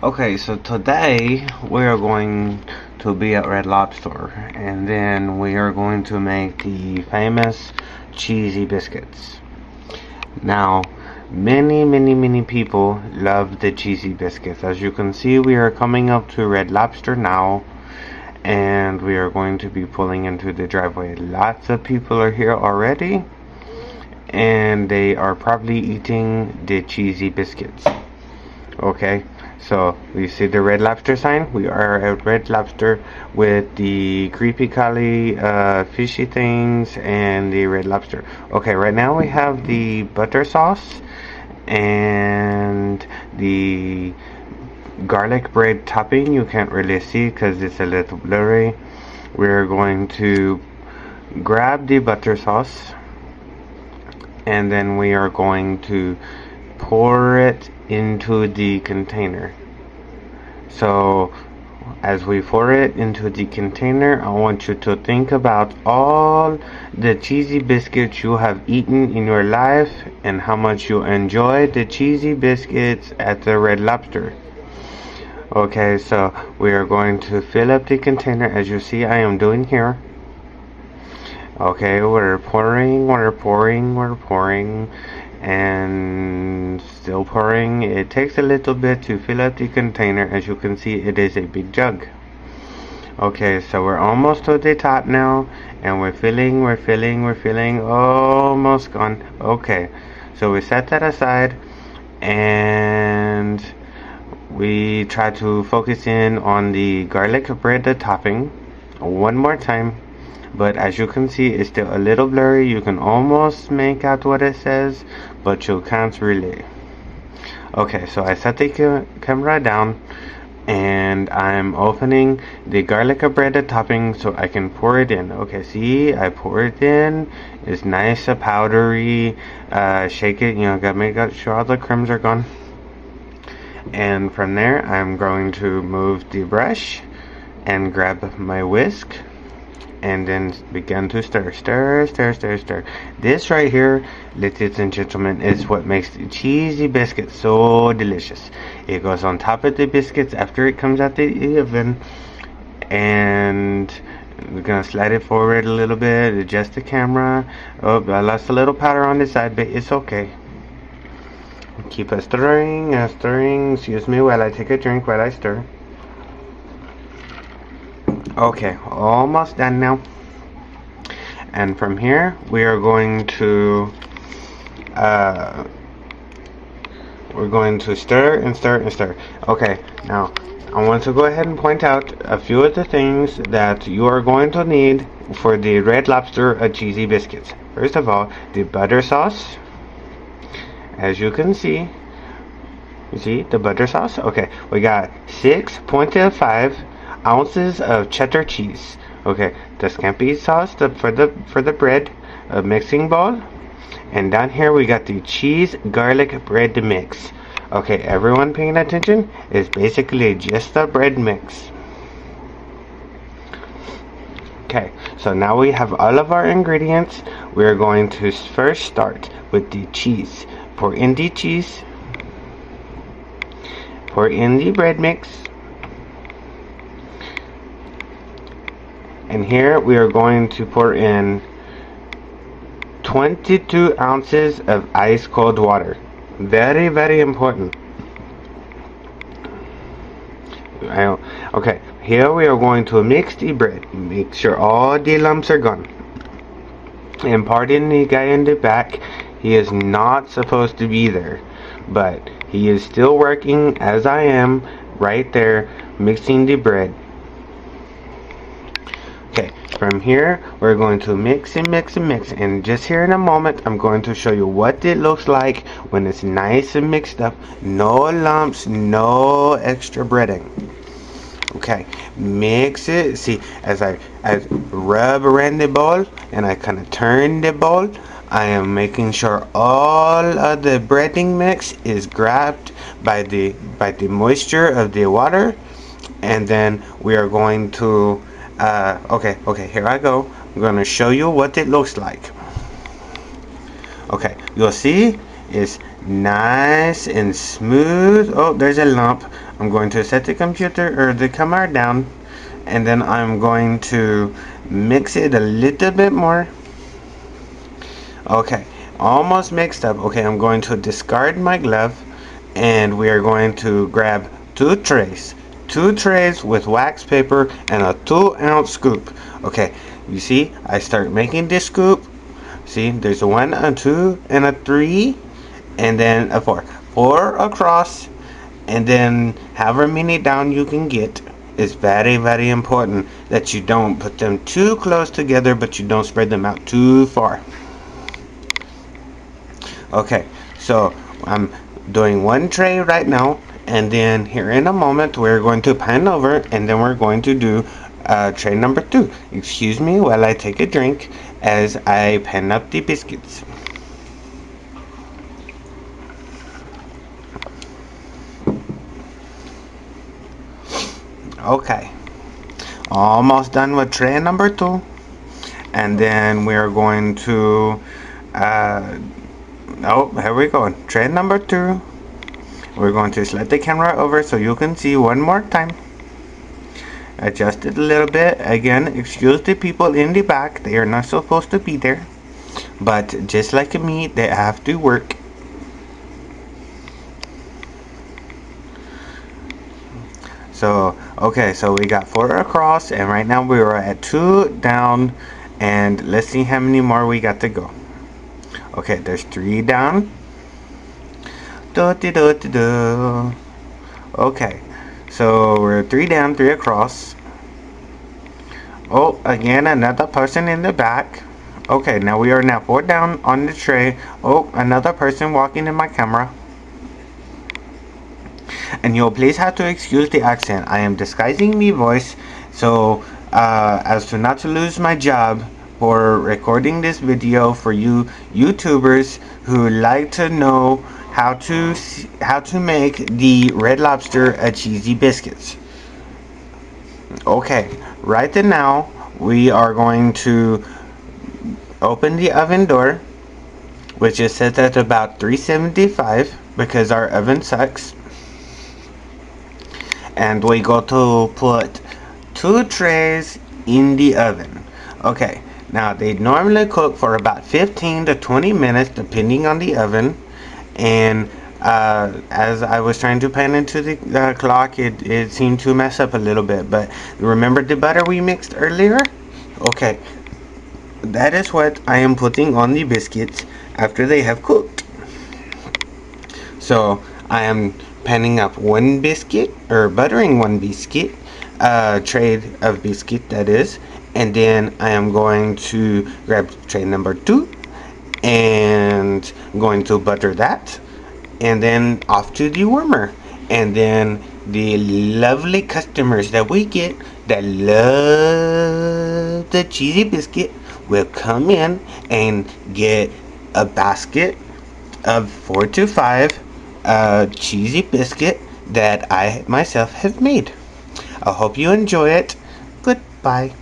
Okay, so today we are going to be at Red Lobster, and then we are going to make the famous cheesy biscuits. Now, many people love the cheesy biscuits. As you can see, we are coming up to Red Lobster now, and we are going to be pulling into the driveway. Lots of people are here already, and they are probably eating the cheesy biscuits. Okay, so we see the Red Lobster sign. We are at Red Lobster with the creepy crawly fishy things and the Red Lobster. Okay, right now we have the butter sauce and the garlic bread topping. You can't really see because it's a little blurry. We're going to grab the butter sauce, and then we are going to pour it into the container. So as we pour it into the container, I want you to think about all the cheesy biscuits you have eaten in your life and how much you enjoy the cheesy biscuits at the Red Lobster. Okay, so we are going to fill up the container as you see I am doing here. Okay, we're pouring, and still pouring. It takes a little bit to fill up the container. As you can see, it is a big jug. Okay, so we're almost to the top now, and we're filling, almost gone. Okay, so we set that aside, and we try to focus in on the garlic bread topping one more time. But as you can see, it's still a little blurry. You can almost make out what it says, but you can't really. Okay, so I set the camera down, and I'm opening the garlic bread topping so I can pour it in. Okay, see, I pour it in. It's nice, powdery. Shake it, gotta make sure all the crumbs are gone. And from there, I'm going to move the brush and grab my whisk, and then begin to stir. This right here, ladies and gentlemen, is what makes the cheesy biscuit so delicious. It goes on top of the biscuits after it comes out the oven, and we're gonna slide it forward a little bit, adjust the camera. Oh, I lost a little powder on the side, but it's okay. Keep stirring, excuse me while I take a drink while I stir. Okay, almost done now. And from here, we are going to stir and stir. Okay, now I want to go ahead and point out a few of the things that you are going to need for the Red Lobster cheesy biscuits. First of all, the butter sauce. As you can see, you see the butter sauce. Okay, we got 6.5 ounces of cheddar cheese. Okay, the scampi sauce for the bread, a mixing bowl, and down here we got the cheese garlic bread mix. Okay, everyone paying attention? It's basically just a bread mix. Okay, so now we have all of our ingredients. We're going to first start with the cheese. Pour in the cheese. Pour in the bread mix. And here we are going to pour in 22 ounces of ice cold water. Very important. Okay, here we are going to mix the bread. Make sure all the lumps are gone. And pardon the guy in the back, he is not supposed to be there, but he is still working as I am right there mixing the bread. Okay, from here we're going to mix and just here in a moment I'm going to show you what it looks like when it's nice and mixed up. No lumps, no extra breading. Okay, mix it. See, as I rub around the bowl and I kind of turn the bowl, I am making sure all of the breading mix is grabbed by the moisture of the water, and then we are going to okay, here I go. I'm going to show you what it looks like. Okay, you'll see is nice and smooth. Oh, there's a lump. I'm going to set the computer or the camera down, and then I'm going to mix it a little bit more. Okay, almost mixed up. Okay, I'm going to discard my glove, and we are going to grab two trays with wax paper and a 2-ounce scoop. Okay, you see, I start making this scoop. See, there's a 1, a 2, and a 3, and then a 4. 4 across, and then however many down you can get. It's very, very important that you don't put them too close together, but you don't spread them out too far. Okay, so I'm doing one tray right now, and then here in a moment we're going to pan over, and then we're going to do tray number 2. Excuse me while I take a drink as I pan up the biscuits. Okay, almost done with tray number 2, and then we're going to oh, here we go. Tray number 2. We're going to slide the camera over so you can see one more time. Adjust it a little bit. Again, excuse the people in the back. They are not supposed to be there. But just like me, they have to work. So, okay, so we got 4 across, and right now we are at 2 down, and let's see how many more we got to go. Okay, there's 3 down. Okay, so we're 3 down, 3 across. Oh, again, another person in the back. Okay, now we are now 4 down on the tray. Oh, another person walking in my camera. And you'll please have to excuse the accent. I am disguising my voice so as to not to lose my job for recording this video for you YouTubers who like to know how to make the Red Lobster cheesy biscuits. Okay, right now we are going to open the oven door, which is set at about 375 because our oven sucks. And we go to put 2 trays in the oven. Okay, now they normally cook for about 15 to 20 minutes depending on the oven. And as I was trying to pan into the clock, it seemed to mess up a little bit. But remember the butter we mixed earlier? Okay, that is what I am putting on the biscuits after they have cooked. So I am panning up 1 biscuit, or buttering 1 biscuit, tray of biscuit that is, and then I am going to grab tray number 2 and I'm going to butter that, and then off to the warmer. And then the lovely customers that we get that love the cheesy biscuit will come in and get a basket of 4 to 5 cheesy biscuit that I myself have made. I hope you enjoy it. Goodbye.